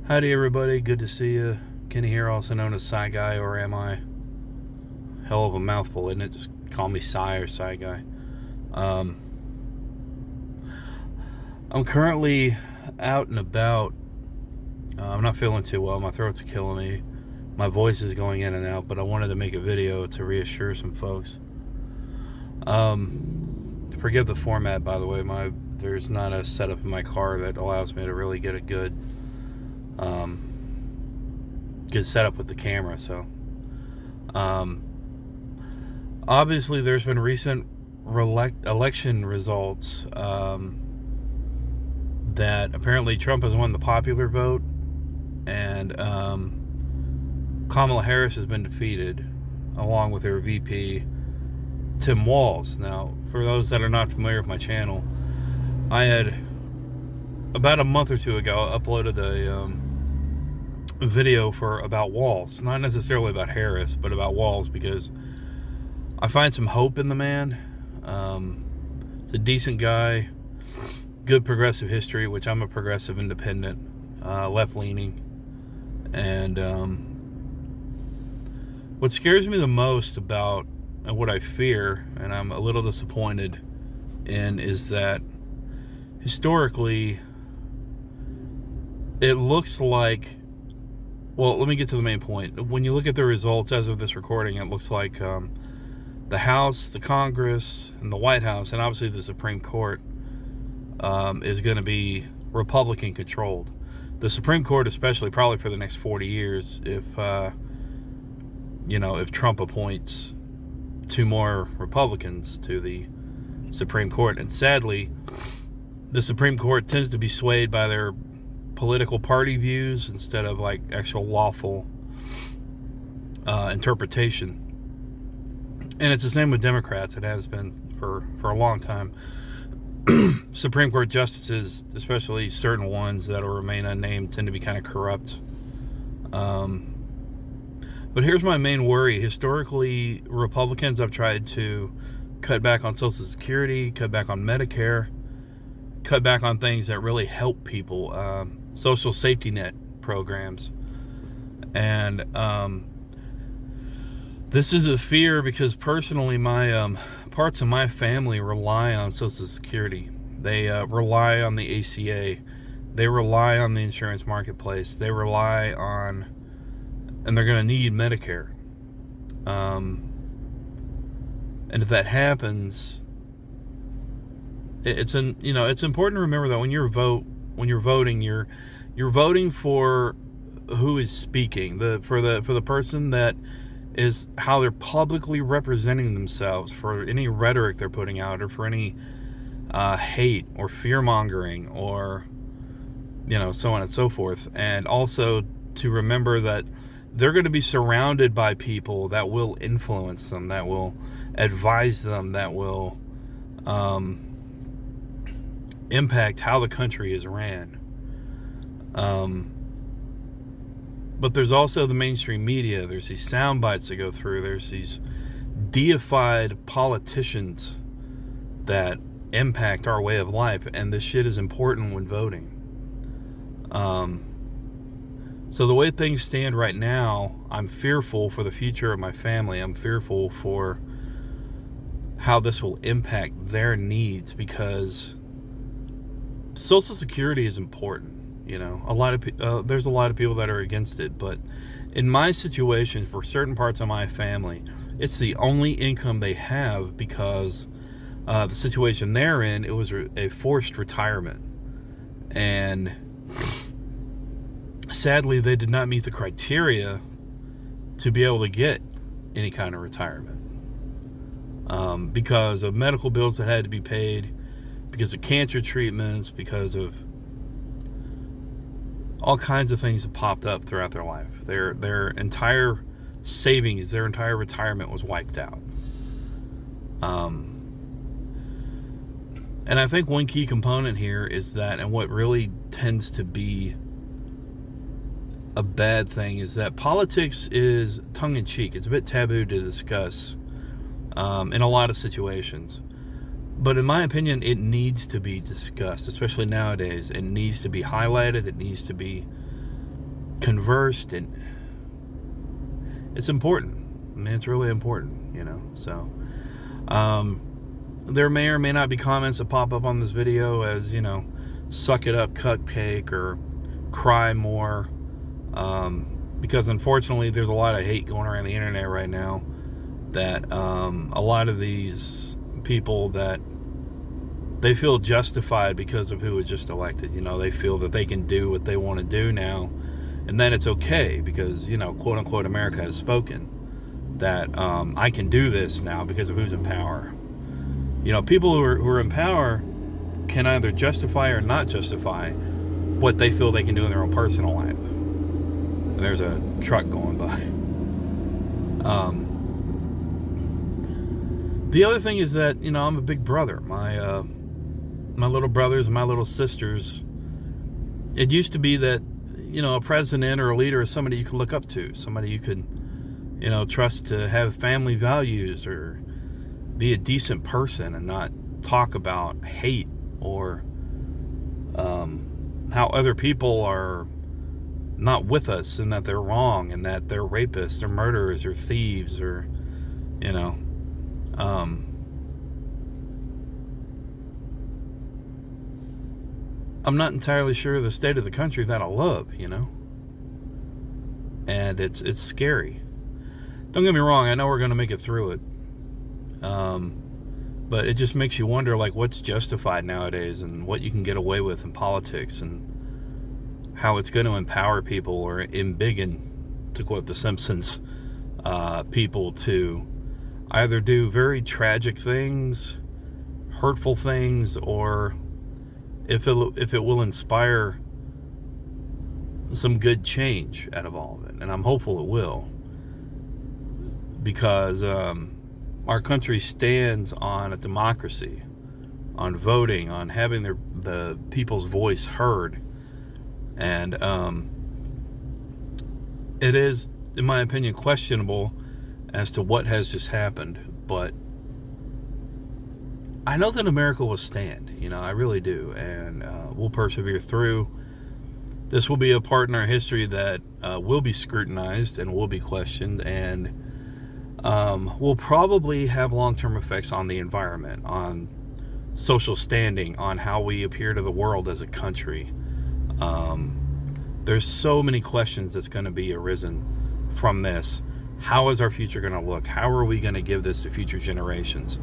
Howdy everybody, good to see you. Kenny here, also known as Sci Guy, or am I? Hell of a mouthful, isn't it? Just call me Sci or Sci Guy. Um, I'm currently out and about. I'm not feeling too well. My throat's killing me. My voice is going in and out, but I wanted to make a video to reassure some folks. Forgive the format, by the way. There's not a setup in my car that allows me to really get a good setup with the camera. So, obviously, there's been recent election results that apparently Trump has won the popular vote, and Kamala Harris has been defeated, along with her VP, Tim Walz. Now, for those that are not familiar with my channel, I had, about a month or two ago, uploaded a video about Walz. Not necessarily about Harris, but about Walz, because I find some hope in the man. He's a decent guy, good progressive history, which I'm a progressive independent, left-leaning. And what scares me the most about, and what I fear, and I'm a little disappointed in, is that historically it looks like, well, let me get to the main point. When you look at the results as of this recording, it looks like the House, the Congress, and the White House, and obviously the Supreme Court, is going to be Republican controlled. The Supreme Court, especially, probably for the next 40 years, if Trump appoints 2 more Republicans to the Supreme Court. And sadly, the Supreme Court tends to be swayed by their political party views instead of like actual lawful interpretation. And it's the same with Democrats. It has been for a long time. Supreme Court justices, especially certain ones that will remain unnamed, tend to be kind of corrupt. But here's my main worry. Historically, Republicans have tried to cut back on Social Security, cut back on Medicare, cut back on things that really help people, social safety net programs. And this is a fear because personally, my parts of my family rely on Social Security. They rely on the ACA. They rely on the insurance marketplace. They rely on, and they're going to need Medicare. And if that happens, it's important to remember that when you're voting, you're voting for who is speaking, for the person that is how they're publicly representing themselves, for any rhetoric they're putting out, or for any hate or fear mongering, or so on and so forth. And also to remember that they're going to be surrounded by people that will influence them, that will advise them, that will impact how the country is ran. But there's also the mainstream media. There's these sound bites that go through. There's these deified politicians that impact our way of life, and this shit is important when voting. So the way things stand right now, I'm fearful for the future of my family. I'm fearful for how this will impact their needs, because Social Security is important. There's a lot of people that are against it, but in my situation, for certain parts of my family, it's the only income they have, because the situation they're in, it was a forced retirement, and sadly, they did not meet the criteria to be able to get any kind of retirement, because of medical bills that had to be paid, because of cancer treatments, because of all kinds of things that popped up throughout their life. Their entire savings, their entire retirement was wiped out. And I think one key component here is that, and what really tends to be a bad thing, is that politics is tongue-in-cheek. It's a bit taboo to discuss in a lot of situations. But in my opinion, it needs to be discussed, especially nowadays. It needs to be highlighted. It needs to be conversed, and it's important. I mean, it's really important, you know. So there may or may not be comments that pop up on this video as, you know, suck it up cupcake or cry more, because unfortunately there's a lot of hate going around the internet right now, that a lot of these people, that they feel justified because of who was just elected. You know, they feel that they can do what they want to do now, and then it's okay because, you know, quote unquote, America has spoken, that I can do this now because of who's in power. You know, people who are in power can either justify or not justify what they feel they can do in their own personal life. And there's a truck going by. The other thing is that, you know, I'm a big brother. My little brothers and my little sisters, it used to be that, you know, a president or a leader is somebody you could look up to, somebody you could, you know, trust to have family values or be a decent person and not talk about hate or how other people are not with us and that they're wrong and that they're rapists or murderers or thieves or, you know, I'm not entirely sure of the state of the country that I love, you know, and it's scary. Don't get me wrong, I know we're going to make it through it, but it just makes you wonder, like, what's justified nowadays and what you can get away with in politics and how it's going to empower people or embiggen, to quote The Simpsons, people to either do very tragic things, hurtful things, or if it will inspire some good change out of all of it. And I'm hopeful it will, because our country stands on a democracy, on voting, on having the people's voice heard. And it is, in my opinion, questionable as to what has just happened, but I know that America will stand, you know, I really do, and we'll persevere through. This will be a part in our history that will be scrutinized and will be questioned, and will probably have long-term effects on the environment, on social standing, on how we appear to the world as a country. There's so many questions that's going to be arisen from this. How is our future going to look? How are we going to give this to future generations?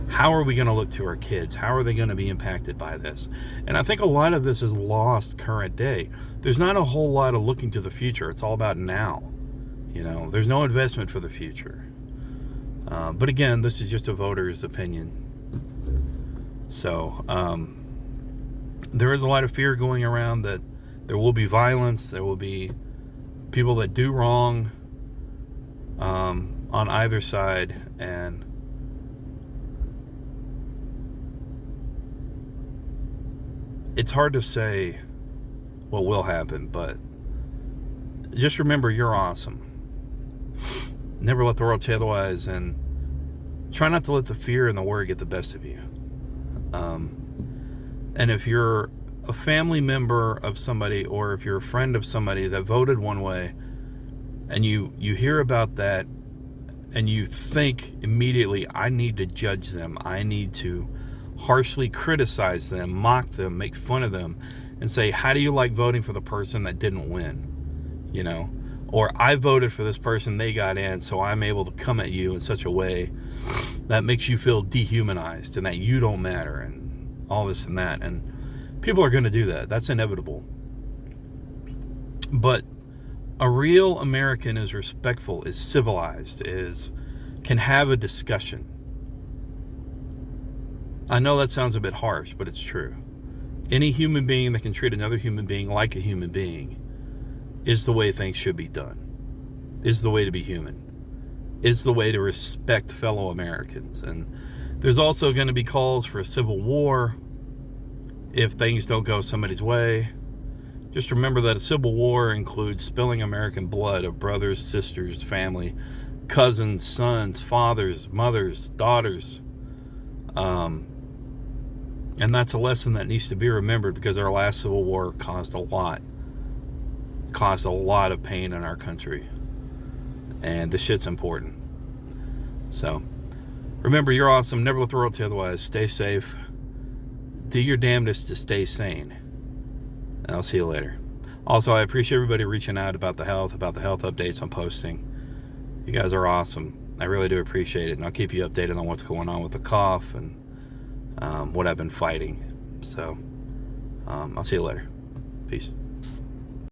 How are we going to look to our kids? How are they going to be impacted by this? And I think a lot of this is lost current day. There's not a whole lot of looking to the future. It's all about now. You know, there's no investment for the future. But again, this is just a voter's opinion. So there is a lot of fear going around that there will be violence. There will be people that do wrong on either side, and it's hard to say what will happen, but just remember, you're awesome. Never let the world tell you otherwise, and try not to let the fear and the worry get the best of you. And if you're a family member of somebody, or if you're a friend of somebody that voted one way, and you hear about that, and you think immediately, I need to judge them, I need to harshly criticize them, mock them, make fun of them, and say, how do you like voting for the person that didn't win? You know, or I voted for this person, they got in, so I'm able to come at you in such a way that makes you feel dehumanized and that you don't matter and all this and that. And people are going to do that. That's inevitable. But a real American is respectful, is civilized, can have a discussion. I know that sounds a bit harsh, but it's true. Any human being that can treat another human being like a human being is the way things should be done, is the way to be human, is the way to respect fellow Americans. And there's also going to be calls for a civil war if things don't go somebody's way. Just remember that a civil war includes spilling American blood of brothers, sisters, family, cousins, sons, fathers, mothers, daughters. And that's a lesson that needs to be remembered, because our last civil war caused caused a lot of pain in our country. And this shit's important. So, remember, you're awesome. Never let the world tell you otherwise. Stay safe. Do your damnedest to stay sane. And I'll see you later. Also, I appreciate everybody reaching out about the health updates I'm posting. You guys are awesome. I really do appreciate it. And I'll keep you updated on what's going on with the cough and what I've been fighting. So, I'll see you later. Peace.